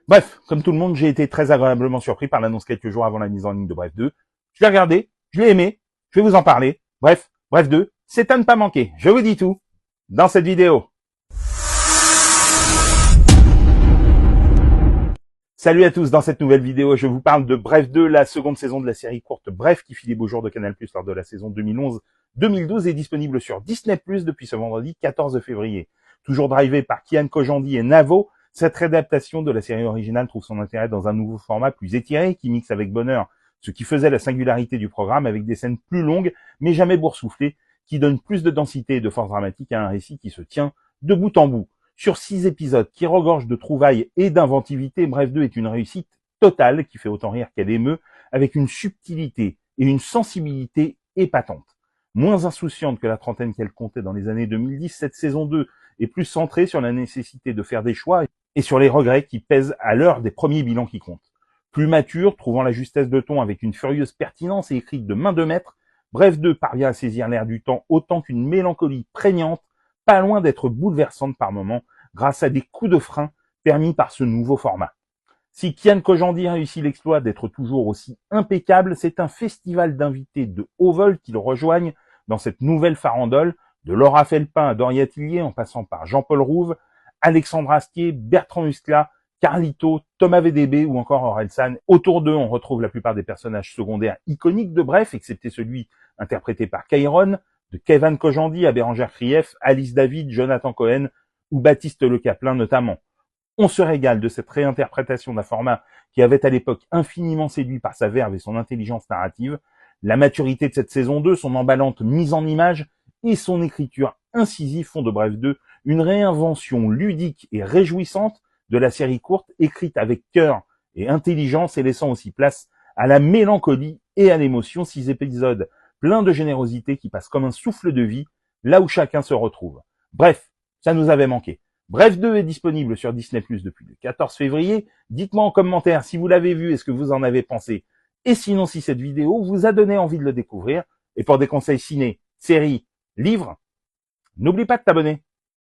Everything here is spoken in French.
Bref, comme tout le monde, j'ai été très agréablement surpris par l'annonce quelques jours avant la mise en ligne de Bref 2. Je l'ai regardé, je l'ai aimé, je vais vous en parler. Bref, Bref 2, c'est à ne pas manquer. Je vous dis tout dans cette vidéo. Salut à tous, dans cette nouvelle vidéo, je vous parle de Bref 2, la seconde saison de la série courte Bref qui fit les beaux jours de Canal+ lors de la saison 2011-2012 est disponible sur Disney+ depuis ce vendredi 14 février. Toujours drivé par Kian Kojandi et Navo, cette réadaptation de la série originale trouve son intérêt dans un nouveau format plus étiré qui mixe avec bonheur ce qui faisait la singularité du programme avec des scènes plus longues mais jamais boursouflées qui donnent plus de densité et de force dramatique à un récit qui se tient de bout en bout. Sur 6 épisodes qui regorgent de trouvailles et d'inventivité, Bref 2 est une réussite totale qui fait autant rire qu'elle émeut, avec une subtilité et une sensibilité épatantes. Moins insouciante que la trentaine qu'elle comptait dans les années 2010, cette saison 2 est plus centrée sur la nécessité de faire des choix et sur les regrets qui pèsent à l'heure des premiers bilans qui comptent. Plus mature, trouvant la justesse de ton avec une furieuse pertinence et écrite de main de maître, Bref 2 parvient à saisir l'air du temps autant qu'une mélancolie prégnante, pas loin d'être bouleversante par moments, grâce à des coups de frein permis par ce nouveau format. Si Kian Kojandi réussit l'exploit d'être toujours aussi impeccable, c'est un festival d'invités de haut vol qui le rejoignent dans cette nouvelle farandole, de Laura Felpin à Doria Tillier, en passant par Jean-Paul Rouve, Alexandre Astier, Bertrand Huskla, Carlito, Thomas VDB ou encore Orelsan. Autour d'eux, on retrouve la plupart des personnages secondaires iconiques de Bref, excepté celui interprété par Kairon, de Kevin Kojandi à Bérangère Krief, Alice David, Jonathan Cohen ou Baptiste Le Caplin notamment. On se régale de cette réinterprétation d'un format qui avait à l'époque infiniment séduit par sa verve et son intelligence narrative. La maturité de cette saison 2, son emballante mise en image et son écriture incisive font de Bref 2 une réinvention ludique et réjouissante de la série courte, écrite avec cœur et intelligence et laissant aussi place à la mélancolie et à l'émotion. 6 épisodes pleins de générosité qui passent comme un souffle de vie là où chacun se retrouve. Bref, ça nous avait manqué. Bref 2 est disponible sur Disney+ depuis le 14 février. Dites-moi en commentaire si vous l'avez vu et ce que vous en avez pensé. Et sinon, si cette vidéo vous a donné envie de le découvrir. Et pour des conseils ciné, séries, livres, n'oublie pas de t'abonner.